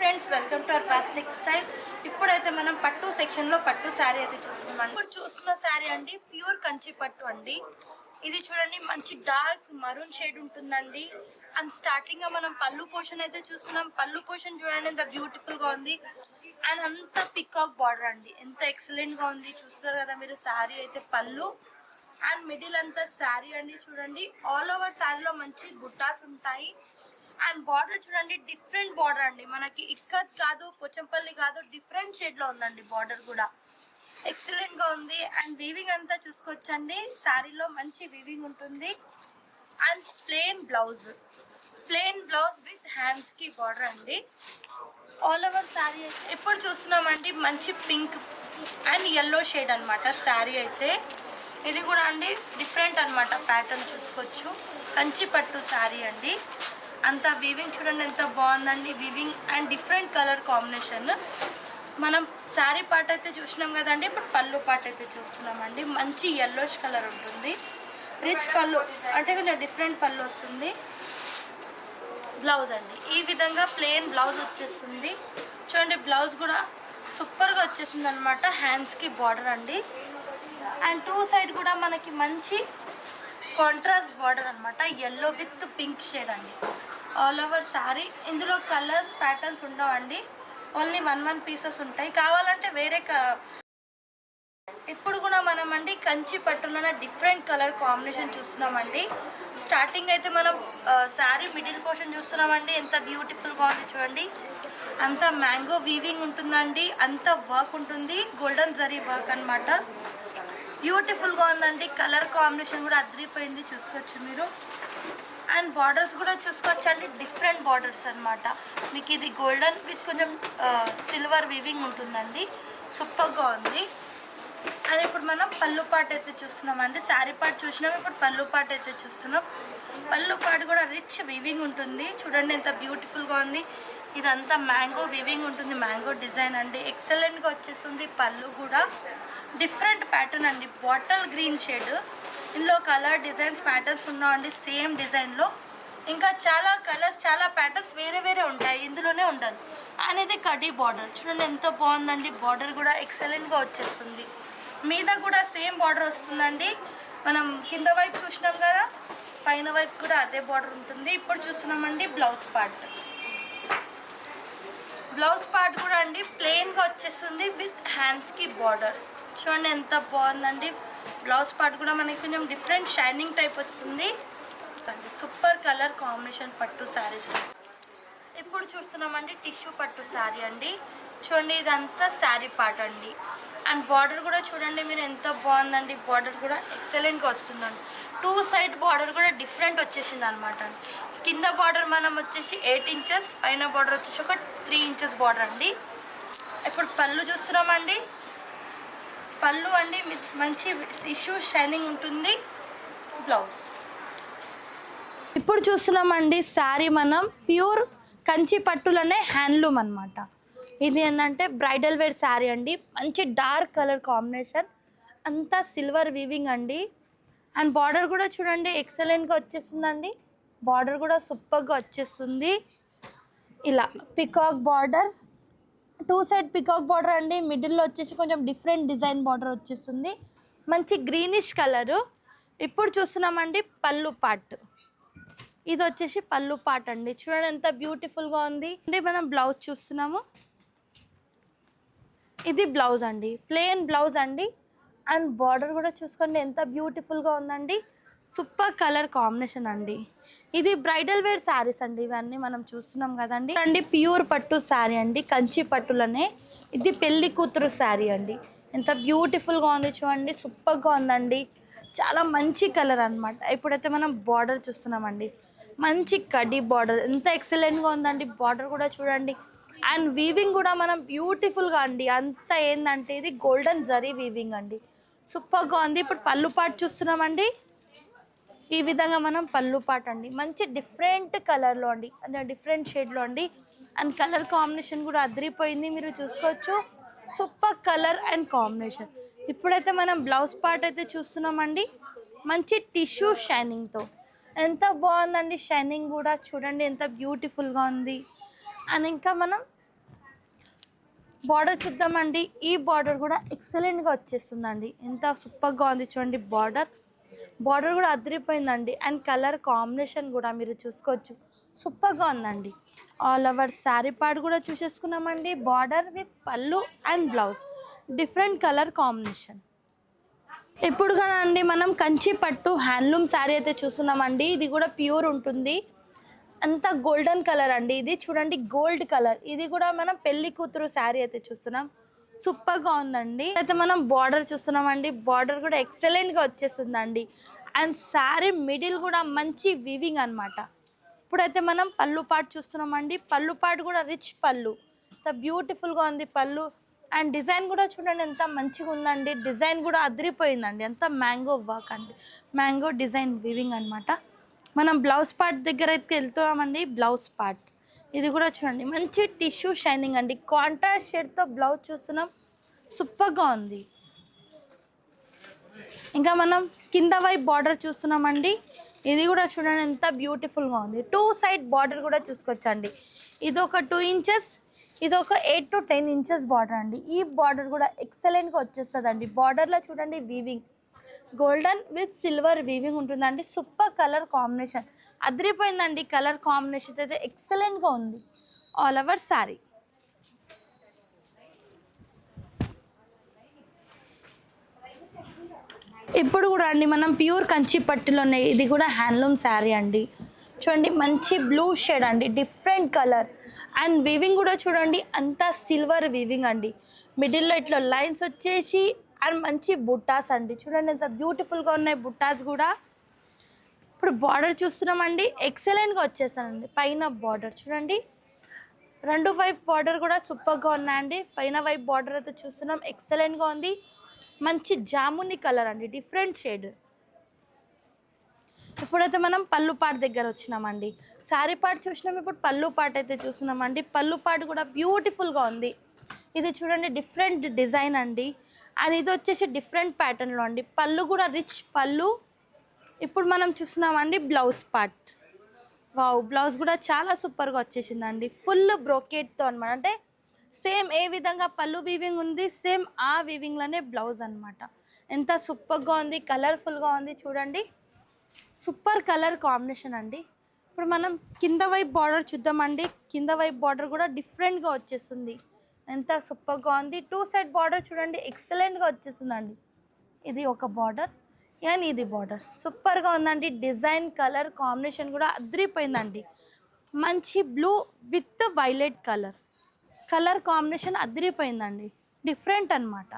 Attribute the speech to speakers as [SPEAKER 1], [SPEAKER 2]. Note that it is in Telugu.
[SPEAKER 1] Friends, welcome to our fast textile. ఇప్పుడైతే మనం పట్టు సెక్షన్లో పట్టు శారీ అయితే చూస్తున్నాం. ఇప్పుడు చూస్తున్న శారీ అండి ప్యూర్ కంచి పట్టు అండి. ఇది చూడండి, మంచి డార్క్ మరూన్ షేడ్ ఉంటుందండి. అండ్ స్టార్టింగ్ గా మనం పళ్ళు పోర్షన్ అయితే చూస్తున్నాం. పళ్ళు పోర్షన్ చూడండి ఎంత బ్యూటిఫుల్ గా ఉంది. అండ్ అంత పికాక్ బార్డర్ అండి, ఎంత ఎక్సలెంట్ గా ఉంది. చూస్తున్నారు కదా మీరు, శారీ అయితే పళ్ళు అండ్ మిడిల్ అంతా శారీ అండి. చూడండి, ఆల్ ఓవర్ శారీలో మంచి బుట్టాస్ ఉంటాయి. అండ్ బార్డర్ చూడండి, డిఫరెంట్ బార్డర్ అండి. మనకి ఇక్కత్ కాదు, పోచంపల్లి కాదు, డిఫరెంట్ షేడ్ లో ఉందండి. బార్డర్ కూడా ఎక్సలెంట్ గా ఉంది. అండ్ వీవింగ్ అంతా చూసుకోవచ్చండి, శారీలో మంచి వీవింగ్ ఉంటుంది. And plain blouse with hands కి బార్డర్ అండి. ఆల్ ఓవర్ శారీ ఎప్పుడు చూస్తున్నామండి, మంచి పింక్ అండ్ ఎల్లో షేడ్ అనమాట శారీ అయితే. ఇది కూడా అండి డిఫరెంట్ అనమాట, ప్యాటర్న్ చూసుకోవచ్చు. కంచి పట్టు శారీ అండి. అంత వీవింగ్ చూడండి ఎంత బాగుందండి, weaving and different colour combination. మనం శారీ పార్ట్ అయితే చూసినాం కదండి, ఇప్పుడు పళ్ళు పార్ట్ అయితే చూస్తున్నామండి. మంచి ఎల్లోష్ కలర్ ఉంటుంది, రిచ్ పళ్ళు అంటే కొంచెం డిఫరెంట్ పళ్ళు వస్తుంది. బ్లౌజ్ అండి ఈ విధంగా ప్లెయిన్ బ్లౌజ్ వచ్చేస్తుంది. చూడండి, బ్లౌజ్ కూడా సూపర్గా వచ్చేసింది అనమాట. హ్యాండ్స్కి బార్డర్ అండి. అండ్ టూ సైడ్ కూడా మనకి మంచి కాంట్రాస్ట్ బార్డర్ అనమాట, ఎల్లో విత్ పింక్ షేడ్ అండి. ఆల్ ఓవర్ శారీ ఇందులో కలర్స్ ప్యాటర్న్స్ ఉండవండి, ఓన్లీ వన్ పీసెస్ ఉంటాయి. కావాలంటే వేరే ఇప్పుడు కూడా మనం అండి కంచి పట్టులోనే డిఫరెంట్ కలర్ కాంబినేషన్ చూస్తున్నామండి. స్టార్టింగ్ అయితే మనం శారీ మిడిల్ పోర్షన్ చూస్తున్నామండి, ఎంత బ్యూటిఫుల్గా ఉంది చూడండి. అంత మ్యాంగో వీవింగ్ ఉంటుందండి, అంత వర్క్ ఉంటుంది, గోల్డెన్ జరీ వర్క్ అనమాట. బ్యూటిఫుల్గా ఉందండి. కలర్ కాంబినేషన్ కూడా అదిరిపోయింది, చూసుకోవచ్చు మీరు. అండ్ బార్డర్స్ కూడా చూసుకోవచ్చు అండి, డిఫరెంట్ బార్డర్స్ అనమాట. మీకు ఇది గోల్డెన్ విత్ కొంచెం సిల్వర్ వీవింగ్ ఉంటుందండి, సూపర్గా ఉంది. అండ్ ఇప్పుడు మనం పళ్ళు పాట అయితే చూస్తున్నామండి. శారీ పార్ట్ చూసినాం, ఇప్పుడు పళ్ళు పాట అయితే చూస్తున్నాం. పళ్ళు పాట కూడా రిచ్ వీవింగ్ ఉంటుంది, చూడండి ఎంత బ్యూటిఫుల్గా ఉంది. ఇదంతా మ్యాంగో వీవింగ్ ఉంటుంది, మ్యాంగో డిజైన్ అండి. ఎక్సలెంట్గా వచ్చేస్తుంది. పళ్ళు కూడా డిఫరెంట్ ప్యాటర్న్ అండి, బాటిల్ గ్రీన్ షేడ్. ఇందులో కలర్ డిజైన్స్ ప్యాటర్న్స్ ఉన్నాయండి సేమ్ డిజైన్లో. ఇంకా చాలా కలర్స్, చాలా ప్యాటర్న్స్ వేరే వేరే ఉంటాయి, ఇందులోనే ఉండదు. అనేది కడ్డీ బార్డర్ చూడండి ఎంత బాగుందండి. బార్డర్ కూడా ఎక్సలెంట్గా వచ్చేస్తుంది. మీద కూడా సేమ్ బార్డర్ వస్తుందండి. మనం కింద వైపు చూసినాం కదా, పైన వైపు కూడా అదే బార్డర్ ఉంటుంది. ఇప్పుడు చూస్తున్నామండి బ్లౌజ్ పార్ట్ కూడా అండి ప్లెయిన్గా వచ్చేస్తుంది విత్ హ్యాండ్స్కి బార్డర్. చూడండి ఎంత బాగుందండి. బ్లౌజ్ పార్ట్ కూడా మనకి కొంచెం డిఫరెంట్ షైనింగ్ టైప్ వస్తుంది. సూపర్ కలర్ కాంబినేషన్ పట్టు శారీస్. ఇప్పుడు చూస్తున్నామండి టిష్యూ పట్టు శారీ అండి. చూడండి, ఇదంతా శారీ పార్ట్ అండి. అండ్ బార్డర్ కూడా చూడండి మీరు ఎంత బాగుందండి. బార్డర్ కూడా ఎక్సలెంట్గా వస్తుందండి. టూ సైడ్ బార్డర్ కూడా డిఫరెంట్ వచ్చేసింది అనమాట. కింద బార్డర్ మనం వచ్చేసి 8 ఇంచెస్, పైన బార్డర్ వచ్చేసి ఒక 3 ఇంచెస్ బార్డర్ అండి. ఇప్పుడు పళ్ళు చూస్తున్నామండి. పళ్ళు అండి మంచి టిష్యూ షైనింగ్ ఉంటుంది. బ్లౌజ్ ఇప్పుడు చూస్తున్నామండి. శారీ మనం ప్యూర్ కంచి పట్టులోనే హ్యాండ్లూమ్ అనమాట. ఇది ఏంటంటే బ్రైడల్ వేర్ శారీ అండి. మంచి డార్క్ కలర్ కాంబినేషన్, అంతా సిల్వర్ వీవింగ్ అండి. అండ్ బార్డర్ కూడా చూడండి ఎక్సలెంట్గా వచ్చేస్తుందండి. బార్డర్ కూడా సూపర్గా వచ్చేస్తుంది. ఇలా peacock border, two side peacock border అండి. మిడిల్లో వచ్చేసి కొంచెం డిఫరెంట్ డిజైన్ బార్డర్ వచ్చేస్తుంది, మంచి గ్రీనిష్ కలరు. ఇప్పుడు చూస్తున్నామండి పళ్ళు పార్ట్. ఇది వచ్చేసి పళ్ళు పార్ట్ అండి. చూడండి ఎంత బ్యూటిఫుల్గా ఉంది అంటే. మనం బ్లౌజ్ చూస్తున్నాము, ఇది బ్లౌజ్ అండి, ప్లెయిన్ బ్లౌజ్ అండి. అండ్ బార్డర్ కూడా చూసుకోండి ఎంత బ్యూటిఫుల్గా ఉందండి. సూపర్ కలర్ కాంబినేషన్ అండి. ఇది బ్రైడల్ వేర్ శారీస్ అండి, ఇవన్నీ మనం చూస్తున్నాం కదండి. అండి ప్యూర్ పట్టు శారీ అండి, కంచి పట్టులోనే. ఇది పెళ్లి కూతురు శారీ అండి. ఎంత బ్యూటిఫుల్గా ఉంది చూడండి, సూపర్గా ఉందండి. చాలా మంచి కలర్ అనమాట. ఇప్పుడైతే మనం బార్డర్ చూస్తున్నామండి, మంచి కడ్డీ బార్డర్, ఎంత ఎక్సలెంట్గా ఉందండి. బార్డర్ కూడా చూడండి. అండ్ వీవింగ్ కూడా మనం బ్యూటిఫుల్గా అండి. అంత ఏంటంటే ఇది గోల్డెన్ జరీ వీవింగ్ అండి, సూపర్గా ఉంది. ఇప్పుడు పళ్ళు పార్ట్ చూస్తున్నామండి. ఈ విధంగా మనం పళ్ళు పార్ట్ అండి, మంచి డిఫరెంట్ కలర్లో అండి, అంటే డిఫరెంట్ షేడ్లో అండి. అండ్ కలర్ కాంబినేషన్ కూడా అదిరిపోయింది, మీరు చూసుకోవచ్చు. Super colour and combination. ఇప్పుడైతే మనం బ్లౌజ్ పార్ట్ అయితే చూస్తున్నామండి, మంచి టిష్యూ షైనింగ్తో. ఎంత బాగుందండి షైనింగ్ కూడా, చూడండి ఎంత బ్యూటిఫుల్గా ఉంది. అండ్ ఇంకా మనం బార్డర్ చూద్దామండి. ఈ బార్డర్ కూడా ఎక్సలెంట్గా వచ్చేస్తుందండి. ఎంత సూపర్గా ఉంది చూడండి. బార్డర్ కూడా అదిరిపోయిందండి. అండ్ కలర్ కాంబినేషన్ కూడా మీరు చూసుకోవచ్చు, సూపర్గా ఉందండి. ఆల్ ఓవర్ శారీ పార్ట్ కూడా చూసేసుకున్నామండి. బార్డర్ విత్ పళ్ళు and blouse different colour combination. ఇప్పుడు కూడా అండి మనం కంచి పట్టు హ్యాండ్లూమ్ శారీ అయితే చూస్తున్నామండి. ఇది కూడా ప్యూర్ ఉంటుంది. అంతా గోల్డెన్ కలర్ అండి. ఇది చూడండి గోల్డ్ కలర్. ఇది కూడా మనం పెళ్లి కూతురు శారీ అయితే చూస్తున్నాం. సూపర్గా ఉందండి. అయితే మనం బార్డర్ చూస్తున్నామండి. బార్డర్ కూడా ఎక్సలెంట్గా వచ్చేస్తుందండి. అండ్ శారీ మిడిల్ కూడా మంచి వీవింగ్ అనమాట. ఇప్పుడైతే మనం పళ్ళు పాటు చూస్తున్నామండి. పళ్ళు పాటు కూడా రిచ్ పళ్ళు, ఎంత బ్యూటిఫుల్గా ఉంది పళ్ళు. అండ్ డిజైన్ కూడా చూడండి ఎంత మంచిగా ఉందండి. డిజైన్ కూడా అదిరిపోయిందండి. ఎంత మ్యాంగో వర్క్ అండి, మ్యాంగో డిజైన్ వీవింగ్ అనమాట. మనం బ్లౌజ్ పార్ట్ దగ్గర అయితే వెళ్తున్నామండి. బ్లౌజ్ పార్ట్ ఇది కూడా చూడండి మంచి టిష్యూ షైనింగ్ అండి. కాంట్రాస్ట్ షేడ్తో బ్లౌజ్ చూస్తున్నాం, సూపర్గా ఉంది. ఇంకా మనం కింద వైపు బార్డర్ చూస్తున్నామండి. ఇది కూడా చూడండి ఎంత బ్యూటిఫుల్గా ఉంది. 2 సైడ్ బార్డర్ కూడా చూసుకోవచ్చండి. ఇది ఒక 2 ఇంచెస్, ఇది ఒక 8 to 10 ఇంచెస్ బార్డర్ అండి. ఈ బార్డర్ కూడా ఎక్సలెంట్గా వచ్చేస్తుందండి. బార్డర్లో చూడండి weaving golden with silver weaving ఉంటుందండి. సూపర్ కలర్ కాంబినేషన్ అదిరిపోయిందండి. కలర్ కాంబినేషన్ అయితే ఎక్సలెంట్గా ఉంది. All over sari. ఇప్పుడు కూడా అండి మనం ప్యూర్ కంచి పట్టులోనే, ఇది కూడా హ్యాండ్లూమ్ శారీ అండి. చూడండి మంచి బ్లూ షేడ్ అండి, డిఫరెంట్ కలర్. అండ్ వీవింగ్ కూడా చూడండి అంతా సిల్వర్ వీవింగ్ అండి. మిడిల్లో ఇట్లా లైన్స్ వచ్చేసి అండ్ మంచి బుట్టాస్ అండి. చూడండి ఎంత బ్యూటిఫుల్గా ఉన్నాయి బుట్టాస్ కూడా. ఇప్పుడు బార్డర్ చూస్తున్నామండి. ఎక్సలెంట్గా వచ్చేసానండి. పైన బార్డర్ చూడండి, 2 వైపు బార్డర్ కూడా సూపర్గా ఉన్నాయండి. పైన వైపు బార్డర్ అయితే చూస్తున్నాం, ఎక్సలెంట్గా ఉంది. మంచి జాముని కలర్ అండి, డిఫరెంట్ షేడ్. ఇప్పుడైతే మనం పళ్ళు పాట దగ్గర వచ్చినామండి. శారీ పార్ట్ చూసినాం, ఇప్పుడు పళ్ళు పాట అయితే చూస్తున్నామండి. పళ్ళు పాట కూడా బ్యూటిఫుల్గా ఉంది. ఇది చూడండి డిఫరెంట్ డిజైన్ అండి. అండ్ ఇది వచ్చేసి డిఫరెంట్ ప్యాటర్న్లో అండి. పళ్ళు కూడా రిచ్ పళ్ళు. ఇప్పుడు మనం చూస్తున్నామండి బ్లౌజ్ పార్ట్. వావ్, బ్లౌజ్ కూడా చాలా సూపర్గా వచ్చేసిందండి. ఫుల్ బ్రోకెట్తో అనమాట. అంటే సేమ్ ఏ విధంగా పళ్ళు వీవింగ్ ఉంది, సేమ్ ఆ వీవింగ్లోనే బ్లౌజ్ అనమాట. ఎంత సూపర్గా ఉంది, కలర్ఫుల్గా ఉంది చూడండి. సూపర్ కలర్ కాంబినేషన్ అండి. ఇప్పుడు మనం కింద వైపు బార్డర్ చూద్దామండి. కింద వైపు బార్డర్ కూడా డిఫరెంట్గా వచ్చేస్తుంది. ఎంత సూపర్గా ఉంది. 2 సైడ్ బార్డర్ చూడండి ఎక్సలెంట్గా వచ్చేస్తుందండి. ఇది ఒక బార్డర్ అండ్ ఇది బార్డర్ సూపర్గా ఉందండి. డిజైన్ కలర్ కాంబినేషన్ కూడా అదిరిపోయిందండి. మంచి blue with violet colour combination అదిరిపోయిందండి. డిఫరెంట్ అనమాట.